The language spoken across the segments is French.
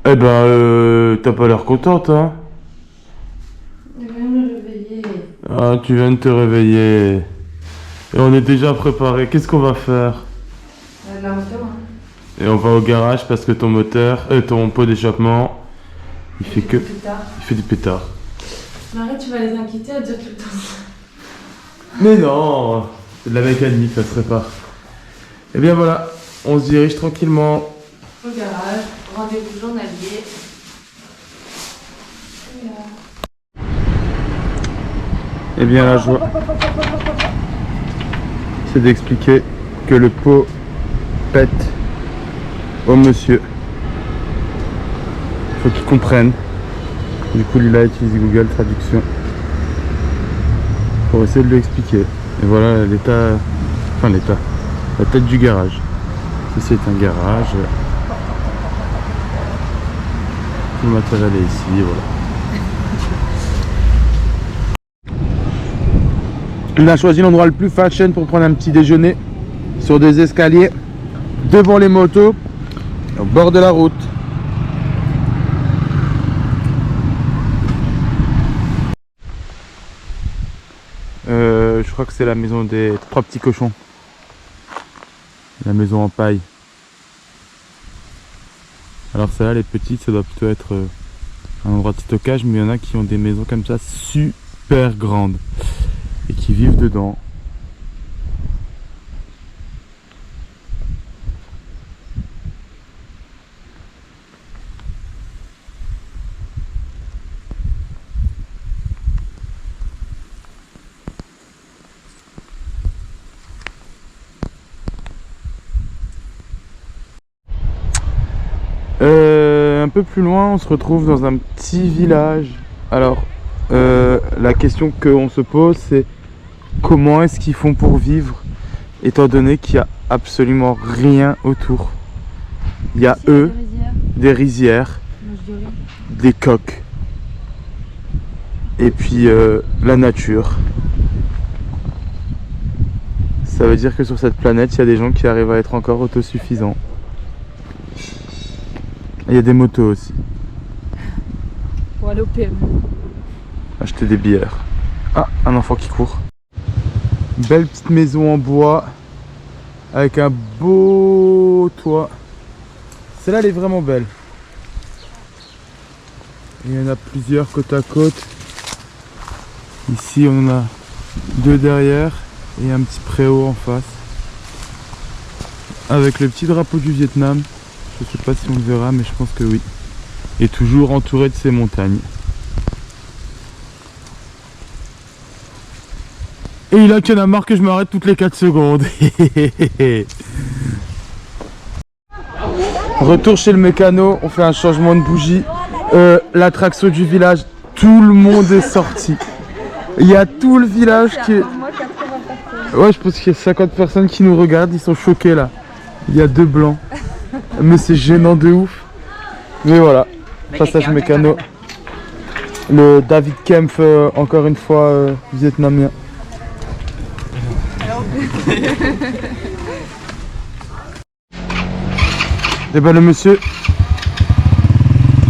Eh ben, t'as pas l'air contente, hein? Je viens de me réveiller. Ah, tu viens de te réveiller. Et on est déjà préparé. Qu'est-ce qu'on va faire? La moto, hein. Et on va au garage parce que ton moteur, ton pot d'échappement, il fait que... Plus tard. Il fait du pétard. Mais arrête, tu vas les inquiéter à dire tout le temps ça. Mais non, c'est de la mécanique, ça se répare. Et bien voilà, on se dirige tranquillement. Au garage, rendez-vous journalier. Et bien la joie, c'est d'expliquer que le pot pète au monsieur. Il faut qu'il comprenne. Du coup, Lila utilise Google Traduction pour essayer de lui expliquer. Et voilà l'état, enfin l'état, la tête du garage. Ceci est un garage. Tout le matériel est ici, voilà. On a choisi l'endroit le plus fashion pour prendre un petit déjeuner sur des escaliers devant les motos au bord de la route. Je crois que c'est la maison des 3 petits cochons. La maison en paille. Alors celle-là, les petites, ça doit plutôt être un endroit de stockage, mais il y en a qui ont des maisons comme ça super grandes et qui vivent dedans. Un peu plus loin, on se retrouve dans un petit village. Alors, la question qu'on se pose, c'est comment est-ce qu'ils font pour vivre, étant donné qu'il n'y a absolument rien autour. Il y a eux, des rizières, des coques, et puis la nature. Ça veut dire que sur cette planète, il y a des gens qui arrivent à être encore autosuffisants. Il y a des motos aussi. Pour aller au PMU. Acheter des bières. Ah, un enfant qui court. Une belle petite maison en bois avec un beau toit. Celle-là, elle est vraiment belle. Il y en a plusieurs côte à côte. Ici, on en a 2 derrière et un petit préau en face. Avec le petit drapeau du Vietnam. Je sais pas si on le verra, mais je pense que oui. Et toujours entouré de ces montagnes. Et il a qu'il y en a marre que je m'arrête toutes les 4 secondes. Retour chez le mécano, on fait un changement de bougie. L'attraction du village, tout le monde est sorti. Il y a tout le village qui est... Ouais, je pense qu'il y a 50 personnes qui nous regardent, ils sont choqués là. Il y a 2 blancs. Mais c'est gênant de ouf. Mais voilà, passage mécano. Le David Kempf, encore une fois, vietnamien. Et ben le monsieur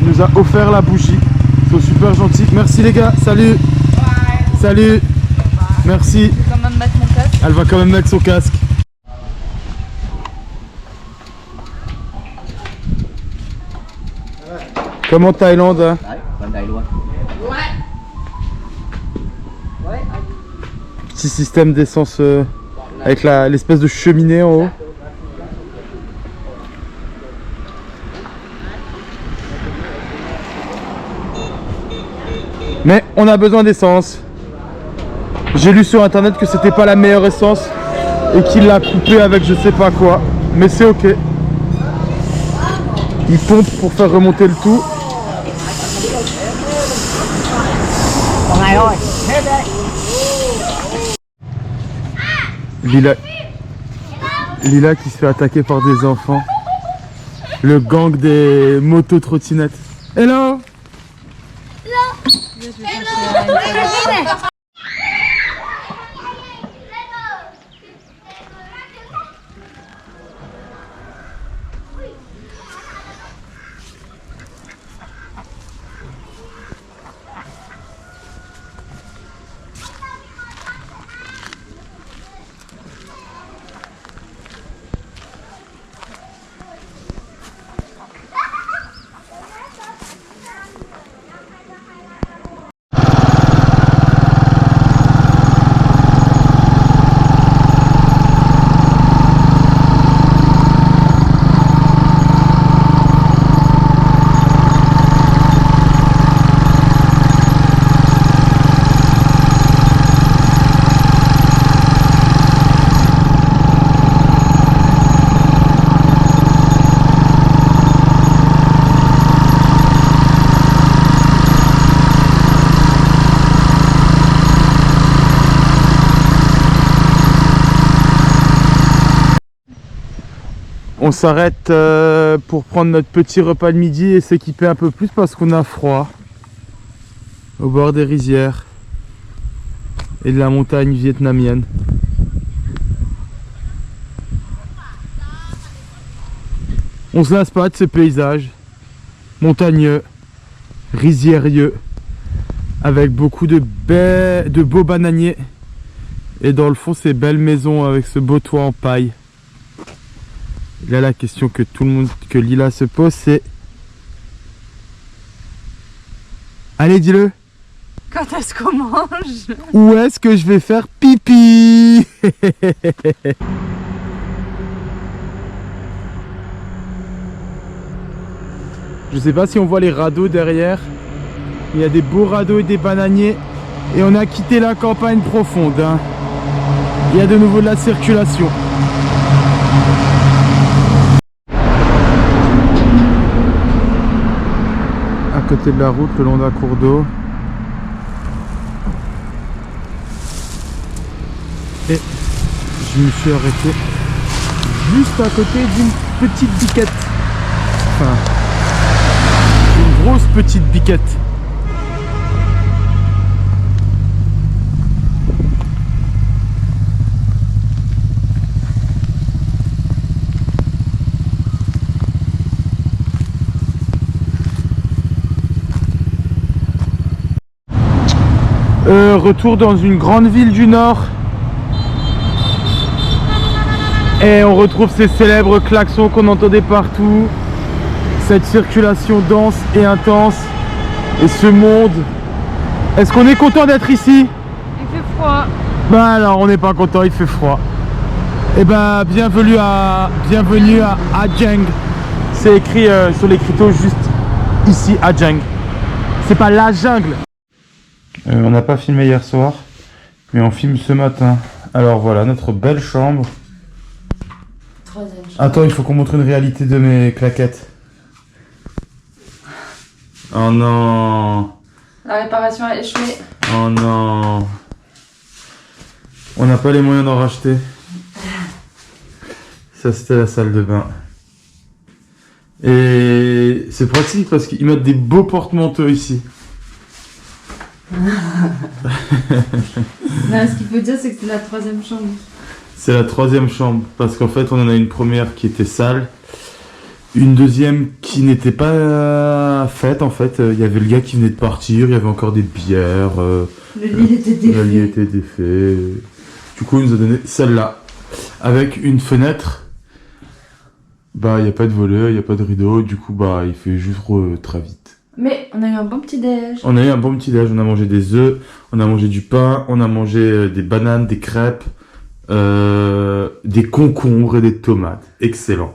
nous a offert la bougie. Ils sont super gentils. Merci les gars, salut. Ouais. Salut. Merci. Je vais quand même mettre mon casque. Elle va quand même mettre son casque. Comme en Thaïlande, hein. Petit système d'essence avec l'espèce de cheminée en haut. Mais on a besoin d'essence. J'ai lu sur internet que c'était pas la meilleure essence et qu'il l'a coupé avec je sais pas quoi. Mais c'est ok. Il pompe pour faire remonter le tout. Lila qui se fait attaquer par des enfants. Le gang des moto-trottinettes. Hello. On s'arrête pour prendre notre petit repas de midi et s'équiper un peu plus parce qu'on a froid. Au bord des rizières et de la montagne vietnamienne. On se lasse pas de ces paysages montagneux, riziérieux, avec beaucoup de beaux bananiers. Et dans le fond, ces belles maisons avec ce beau toit en paille. Et là, la question que Lila se pose, c'est... Allez, dis-le. Quand est-ce qu'on mange? Où est-ce que je vais faire pipi? Je sais pas si on voit les radeaux derrière. Il y a des beaux radeaux et des bananiers. Et on a quitté la campagne profonde, hein. Il y a de nouveau de la circulation. À côté de la route, le long d'un cours d'eau. Et je me suis arrêté juste à côté d'une petite biquette. Enfin, une grosse petite biquette. Retour dans une grande ville du Nord. Et on retrouve ces célèbres klaxons qu'on entendait partout. Cette circulation dense et intense. Et ce monde. Est-ce qu'on est content d'être ici? Il fait froid. Bah alors on n'est pas content, il fait froid. Et bah bienvenue à Ajeng. C'est écrit sur l'écriteau juste ici, Ajeng. C'est pas la jungle. On n'a pas filmé hier soir, mais on filme ce matin. Alors voilà, notre belle chambre. Troisième chambre. Attends, il faut qu'on montre une réalité de mes claquettes. Oh non. La réparation a échoué. Oh non. On n'a pas les moyens d'en racheter. Ça, c'était la salle de bain. Et c'est pratique parce qu'ils mettent des beaux porte-manteaux ici. Là, ce qu'il faut dire, c'est que c'est la troisième chambre. C'est la troisième chambre parce qu'en fait on en a une première qui était sale, une deuxième qui n'était pas faite en fait. Il y avait le gars qui venait de partir, il y avait encore des bières. Le lit était défait. Le lit était défait. Du coup il nous a donné celle-là avec une fenêtre. Bah il n'y a pas de volet, il n'y a pas de rideau, du coup bah il fait juste très vite. Mais on a eu un bon petit déj. On a eu un bon petit déj, on a mangé des œufs, on a mangé du pain, on a mangé des bananes, des crêpes, des concombres et des tomates. Excellent.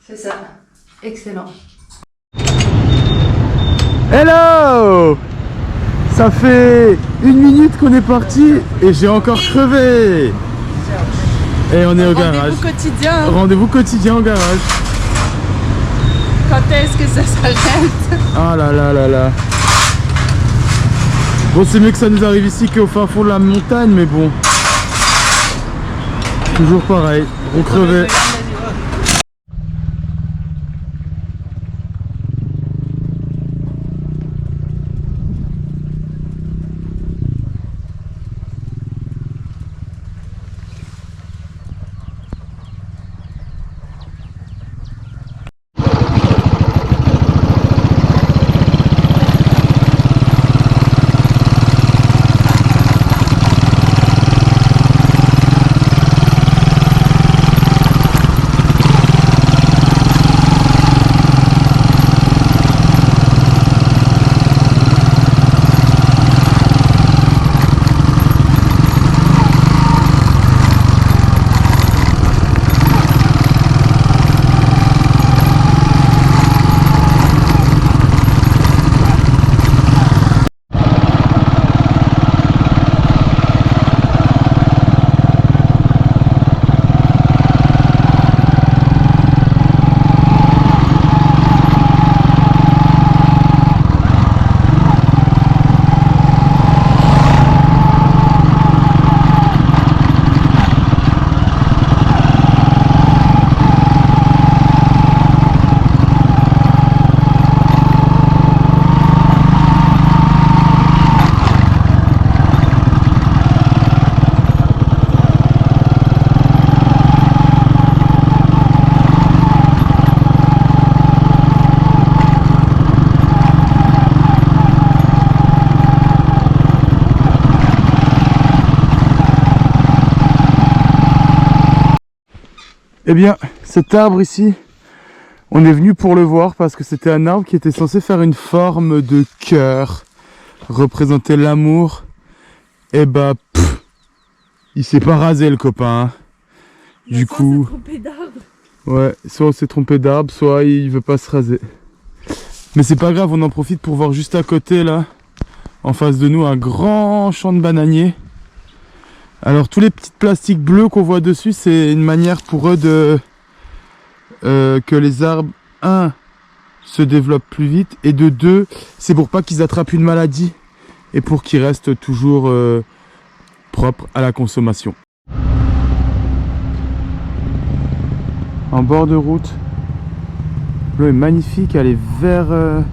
C'est ça. Excellent. Hello! Ça fait 1 minute qu'on est parti et j'ai encore crevé. Et on est au garage. Rendez-vous quotidien. Rendez-vous quotidien au garage. Quand est-ce que ça s'arrête? Ah là là là là. Bon, c'est mieux que ça nous arrive ici qu'au fin fond de la montagne, mais bon. Toujours pareil, on crevait. Eh bien, cet arbre ici, on est venu pour le voir parce que c'était un arbre qui était censé faire une forme de cœur, représenter l'amour. Et bah, il s'est pas rasé le copain. Du coup, ouais, soit on s'est trompé d'arbre, soit il veut pas se raser. Mais c'est pas grave, on en profite pour voir juste à côté là, en face de nous, un grand champ de bananiers. Alors tous les petits plastiques bleus qu'on voit dessus, c'est une manière pour eux de que les arbres, un, se développent plus vite, et de deux, c'est pour pas qu'ils attrapent une maladie et pour qu'ils restent toujours propres à la consommation. En bord de route, l'eau est magnifique, elle est vert,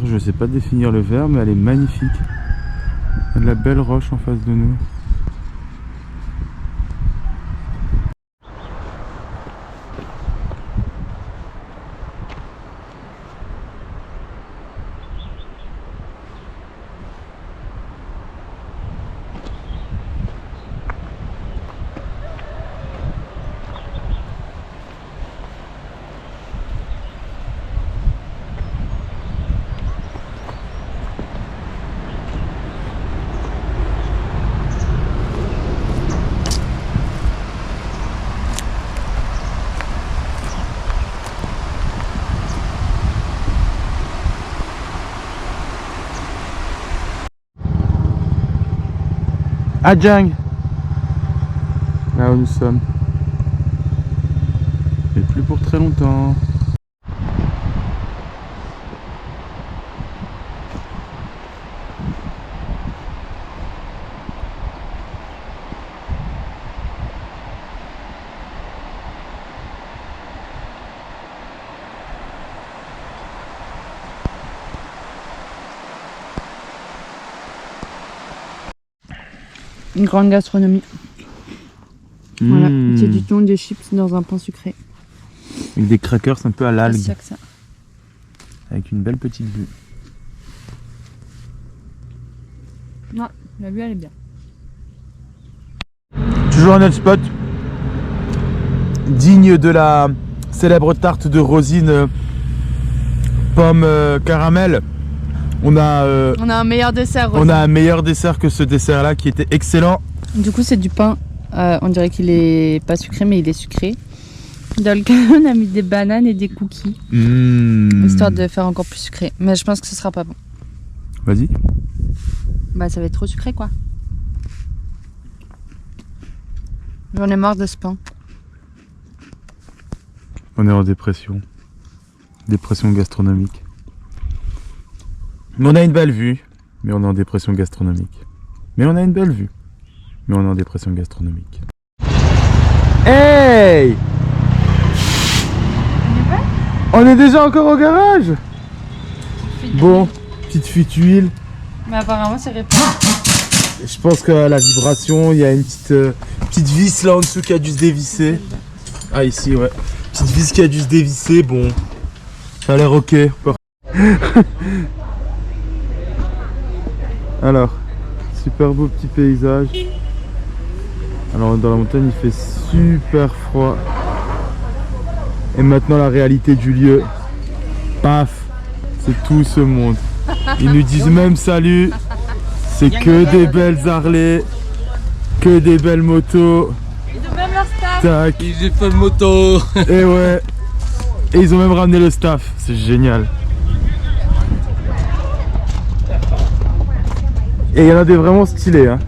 je sais pas définir le vert, mais elle est magnifique. Il y a de la belle roche en face de nous. Adjang, là où nous sommes. Mais plus pour très longtemps. Une grande gastronomie. Voilà, c'est du thon, des chips dans un pain sucré. Avec des crackers un peu à l'algue. C'est ça que ça. Avec une belle petite vue. Ouais, la vue elle est bien. Toujours un spot digne de la célèbre tarte de rosine pomme caramel. On a un meilleur dessert. on a un meilleur dessert que ce dessert là qui était excellent. Du coup c'est du pain. On dirait qu'il est pas sucré mais il est sucré. Dans lequel on a mis des bananes et des cookies. Histoire de faire encore plus sucré. Mais je pense que ce sera pas bon. Vas-y. Bah ça va être trop sucré quoi. J'en ai marre de ce pain. On est en dépression. Dépression gastronomique. Mais on a une belle vue, mais on est en dépression gastronomique. Mais on a une belle vue, mais on est en dépression gastronomique. Hey! On est déjà encore au garage? Bon, petite fuite huile. Mais apparemment c'est réparé. Je pense que la vibration, il y a une petite vis là en dessous qui a dû se dévisser. Ah ici ouais. Petite vis qui a dû se dévisser, bon. Ça a l'air ok. Alors, super beau petit paysage. Alors dans la montagne il fait super froid. Et maintenant la réalité du lieu. Paf, c'est tout ce monde. Ils nous disent même salut. C'est que des belles Harley, que des belles motos. Ils ont même leur staff. Tac. J'ai fait le moto. Et ouais. Et ils ont même ramené le staff. C'est génial. Et il y en a des vraiment stylés hein.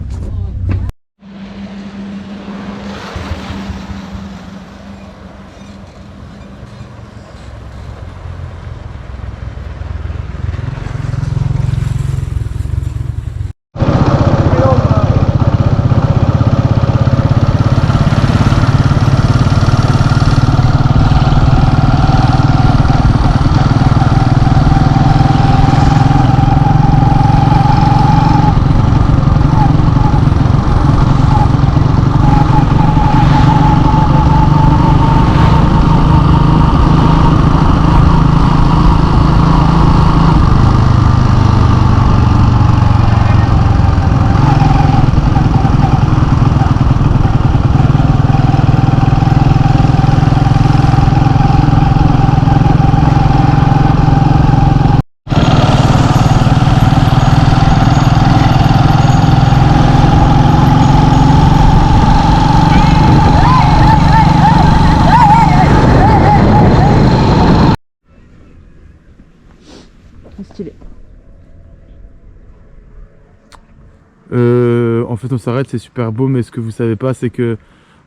fait on s'arrête, c'est super beau, mais ce que vous savez pas, c'est que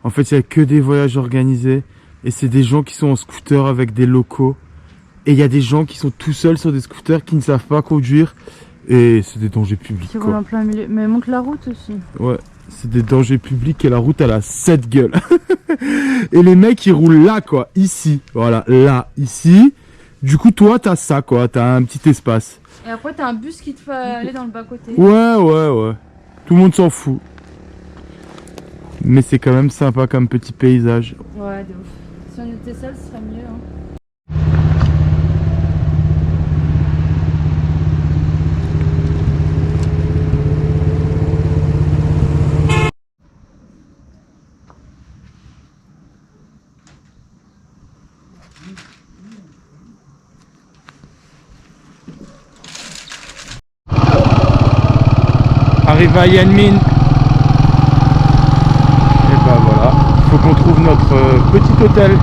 en fait il y a que des voyages organisés et c'est des gens qui sont en scooter avec des locaux et il y a des gens qui sont tout seuls sur des scooters qui ne savent pas conduire et c'est des dangers publics. Qui roulent en plein milieu. Mais montre la route aussi. Ouais, c'est des dangers publics et la route elle a 7 gueules. Et les mecs ils roulent là quoi, ici, voilà, là, ici. Du coup toi t'as ça quoi, t'as un petit espace. Et après t'as un bus qui te fait aller dans le bas-côté. Ouais. Tout le monde s'en fout. Mais c'est quand même sympa comme petit paysage. Ouais, de ouf. Si on était seul, ce serait mieux. Hein. Arrive à Yanmin. Et bah voilà, faut qu'on trouve notre petit hôtel.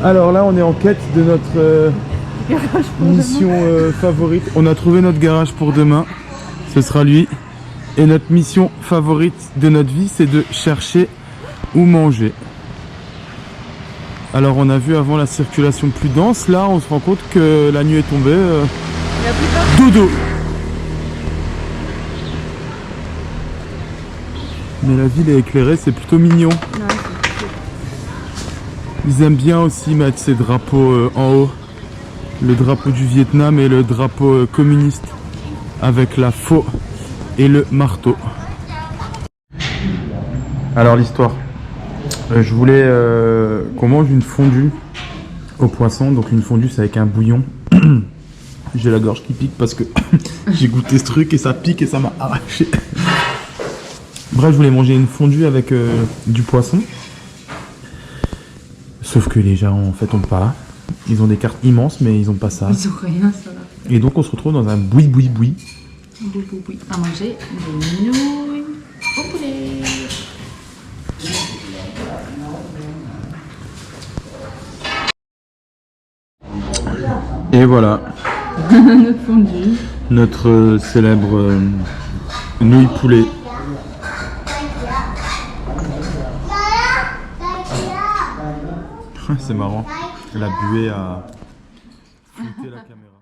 Alors là, on est en quête de notre mission favorite. On a trouvé notre garage pour demain. Ce sera lui. Et notre mission favorite de notre vie, c'est de chercher où manger. Alors on a vu avant la circulation plus dense. Là, on se rend compte que la nuit est tombée. Dodo. Mais la ville est éclairée, c'est plutôt mignon. Ouais. Ils aiment bien aussi mettre ces drapeaux en haut. Le drapeau du Vietnam et le drapeau communiste. Avec la faux et le marteau. Alors l'histoire. Je voulais qu'on mange une fondue au poisson. Donc une fondue c'est avec un bouillon. J'ai la gorge qui pique parce que j'ai goûté ce truc et ça pique et ça m'a arraché. Bref, je voulais manger une fondue avec du poisson. Sauf que les gens en fait ont pas. Ils ont des cartes immenses mais ils ont pas ça. Ils ont rien, ça va. Et donc on se retrouve dans un boui-boui-boui. Boui. À manger des nouilles au poulet. Et voilà. Notre fondue. Notre célèbre nouille poulet. C'est marrant. La buée a flouté la caméra.